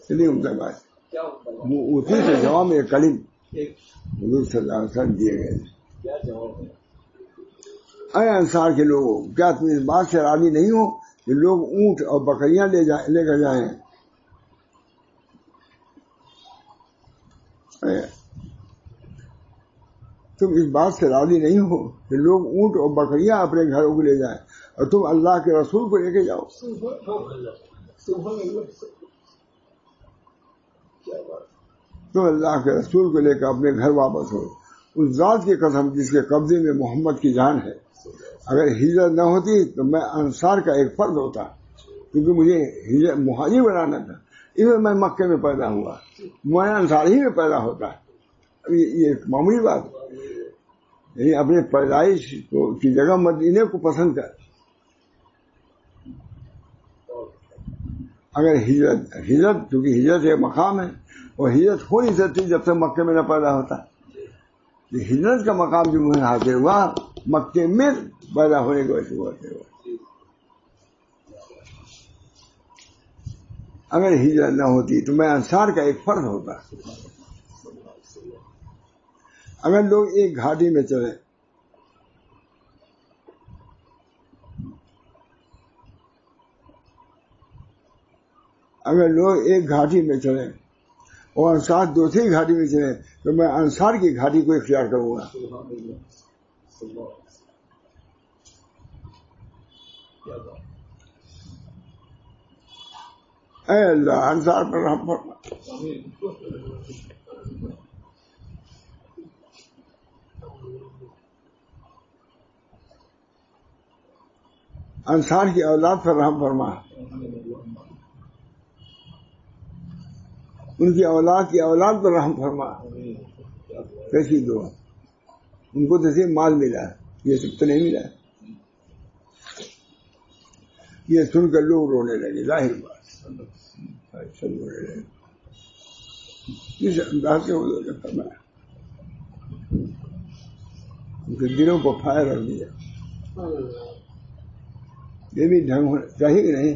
چلیے ان کا بات اسی سے جواب میں کلیم حضور صلی اللہ علیہ وسلم دیے گئے. اے انصار کے لوگوں کیا تم اس بات سے راضی نہیں ہو کہ لوگ اونٹ اور بکریاں لے کر جائیں؟ تم اس بات سے راضی نہیں ہو کہ لوگ اونٹ اور بکریاں اپنے گھروں کو لے جائیں اور تم اللہ کے رسول کو لے کے جاؤ. تم اللہ کے رسول کو لے کر اپنے گھر واپس ہو. اس ذات کی قسم جس کے قبضے میں محمد کی جان ہے، اگر ہجرت نہ ہوتی تو میں انصار کا ایک فرد ہوتا، کیونکہ مجھے مہاجر بنانا تھا. اس میں میں مکے میں پیدا ہوا، میں انصار ہی میں پیدا ہوتا. یہ ایک معمولی بات، یعنی اپنے پیدائش کی جگہ مدینے کو پسند کر. اگر ہجرت کیونکہ ہجرت ایک مقام ہے اور ہجرت ہو نہیں سکتی جب تک مکے میں نہ پیدا ہوتا. ہجرت کا مقام جو مجھے حاصل ہوا مکے میں پیدا ہونے کی وجہ سے ہوا. اگر ہجرت نہ ہوتی تو میں انصار کا ایک فرد ہوتا. اگر لوگ ایک گھاٹی میں چلیں اور انصار دوسری گھاٹی میں چلیں تو میں انصار کی گھاٹی کو اختیار کروں گا. اے اللہ انصار پر رحم فرما. انصار کی اولاد پر رحم فرما. ان کی اولاد کی اولاد پر رحم فرما. کیسی دعا. ان کو تو صرف مال ملا ہے, یہ سب تو نہیں ملا. یہ سن کر لوگ رونے لگے, ظاہر بات سب رونے لگے. اس انداز سے حضور نے فرمایا, ان کے دلوں کو فائر کر دیا. یہ بھی ڈھنگ ہونا چاہیے کہ نہیں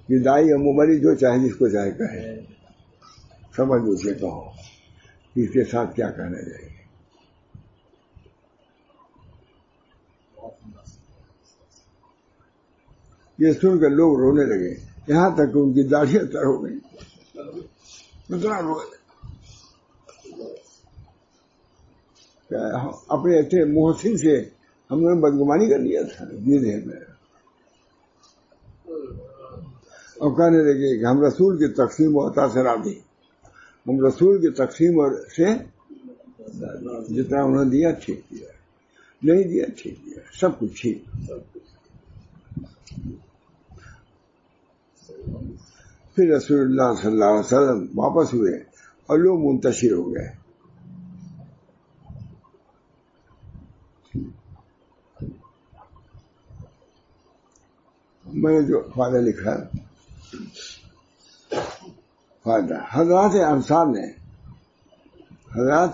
کہ دائی یا مبلی جو چاہے جس کو چاہے کہے, سمجھ اسے کہو اس کے ساتھ کیا کہنا چاہیے. یہ سن کر لوگ رونے لگے, یہاں تک کہ ان کی داڑھیاں تر ہو گئی. اتنا رو اپنے ایسے محسن سے ہم نے بدگمانی کر لیا تھا یہ دیر میں, اور کہنے لگے کہ ہم رسول کی تقسیم و عطا سے راضی, ہم رسول کی تقسیم اور سے جتنا انہوں نے دیا ٹھیک دیا, نہیں دیا ٹھیک دیا, سب کچھ ٹھیک. پھر رسول اللہ صلی اللہ علیہ وسلم واپس ہوئے اور لوگ منتشر ہو گئے. میں نے جو فائدہ لکھا فائدہ حضرات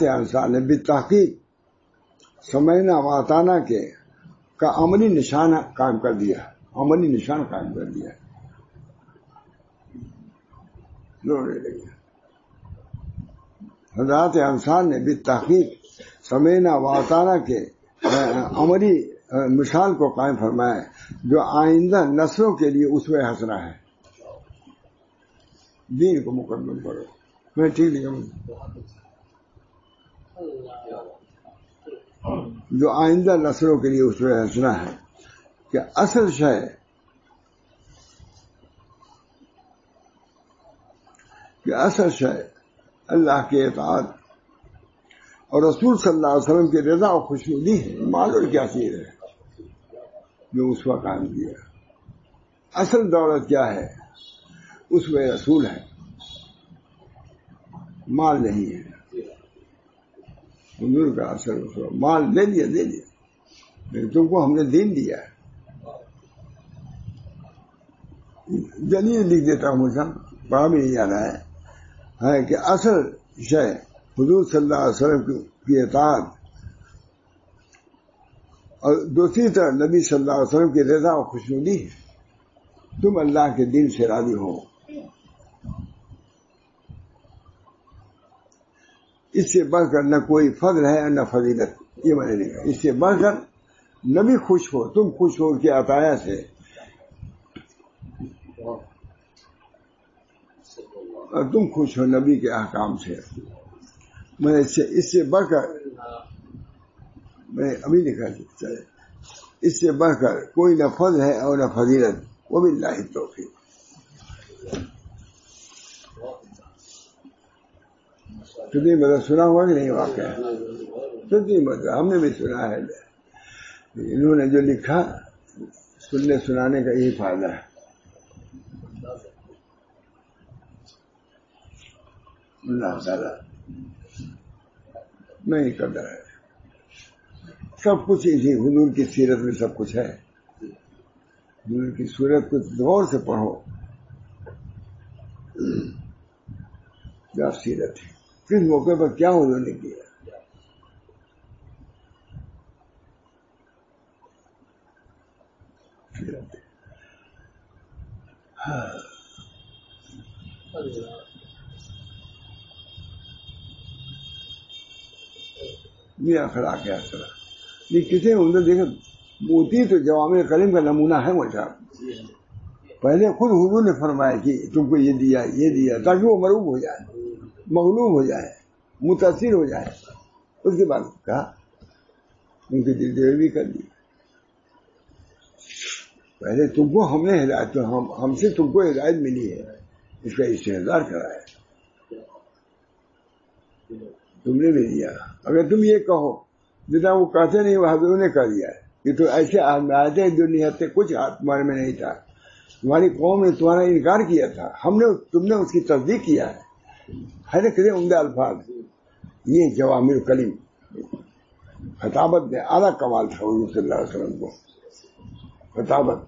انصار نے بالتحقیق سمعنا واطعنا کے کا عملی نشان قائم کر دیا, عملی نشان قائم کر دیا. حضرات انصار نے بالتحقیق سمعنا واطعنا کے عملی مثال کو قائم فرمایا جو آئندہ نسلوں کے لیے اسوہ حسنہ ہے. دین کو مکمل کرو. میں ٹھیک لکھا, جو آئندہ نسلوں کے لیے اسوہ حسنہ ہے کہ اصل شے اللہ کے اطاعت اور رسول صلی اللہ علیہ وسلم کی رضا اور خوشنودی ہے. معلوم کیا چیز ہے جو اسوہ قائم کیا. اصل دولت کیا ہے؟ اسوہ رسول ہے, مال نہیں ہے. حضور کا اصل اسوہ مال دے دیا لیکن تم کو ہم نے دین دیا ہے. جلیل لکھ دیتا ہوں, مجھے پڑھا بھی نہیں جانا ہے کہ اصل شے حضور صلی اللہ علیہ وسلم کی اطاعت اور دوسری طرف نبی صلی اللہ علیہ وسلم کی رضا اور خوشنودی ہے. تم اللہ کے دین سے راضی ہو. اس سے بڑھ کر نہ کوئی فضل ہے نہ فضیلت. یہ میں نے لکھا, اس سے بڑھ کر نبی خوش ہو, تم خوش ہو کے عطایا سے, اور تم خوش ہو نبی کے احکام سے. میں اس سے بڑھ کر میں ابھی لکھا, اس سے بڑھ کر کوئی نہ فضل ہے اور نہ فضیلت. وباللہ التوفیق. کتنی مطلب سنا ہوا کہ نہیں واقعہ, کتنی مطلب ہم نے بھی سنا ہے. انہوں نے جو لکھا سننے سنانے کا یہی فائدہ ہے. اللہ تعالیٰ نہیں قدر ہے. سب کچھ اسی حضور کی سیرت میں سب کچھ ہے. حضور کی سیرت کو غور سے پڑھو, کیا سیرت ہے, کس موقع پر کیا حضور نے کیا. یہ اخلاق ہے اصل. یہ کسی نے دیکھا موتی تو جوامع کلیم کا نمونہ ہے. مجھا پہلے خود حضور نے فرمایا کہ تم کو یہ دیا تاکہ وہ مغلوب ہو جائے, متاثر ہو جائے. اس کے بعد کہا ان کی دل دیر بھی کر دی. پہلے تم کو ہم نے ہدایت, ہم سے تم کو ہدایت ملی ہے, اس کا استحضار کرایا, تم نے بھی دیا. اگر تم یہ کہو جتنا وہ کہتے نہیں وہ حضور نے کہہ دیا ہے. یہ تو ایسے آتے دنیا سے کچھ ہاتھ تمہارے میں نہیں تھا, تمہاری قوم نے تمہارا انکار کیا تھا, تم نے اس کی تصدیق کیا ہے. ہے نا کتنے عمدہ الفاظ. یہ جوامع الکلم خطابت میں اعلیٰ کمال تھا حضور صلی اللہ علیہ وسلم کو. خطابت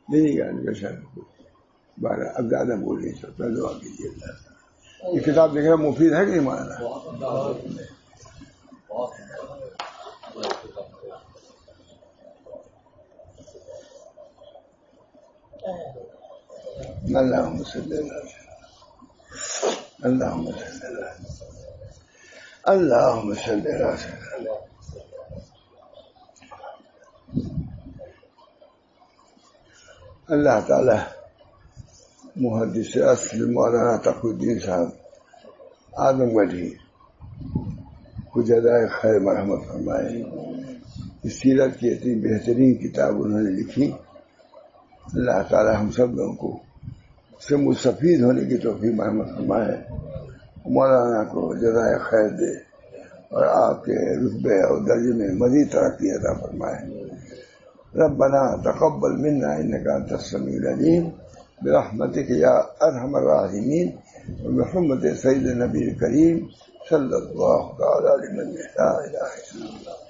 نہیں گا شاید بارہ اب زیادہ بول نہیں سکتا. دعا کیجیے اللہ. یہ کتاب دیکھ رہا مفید ہے کہ نہیں مانا؟ اللہم صلی اللہ اللہم صلی اللہ اللہم صلی اللہ. اللہ تعالی محدث اصل مولانا تقی الدین صاحب اعظم گڑھی کو جزائے خیر مرحمت فرمائے. اس سیرت کی اتنی بہترین کتاب انہوں نے لکھی. اللہ تعالی ہم سب لوگوں کو سے مستفید ہونے کی توفیق مرحمت فرمائے. مولانا کو جزائے خیر دے اور آپ کے رتبے اور درجے میں مزید ترقی عطا فرمائے. ربنا تقبل منا انك انت السميع العليم برحمتك يا ارحم الراحمين وبحرمة سيد النبي الكريم صلى الله تعالى على من لا اله الا الله.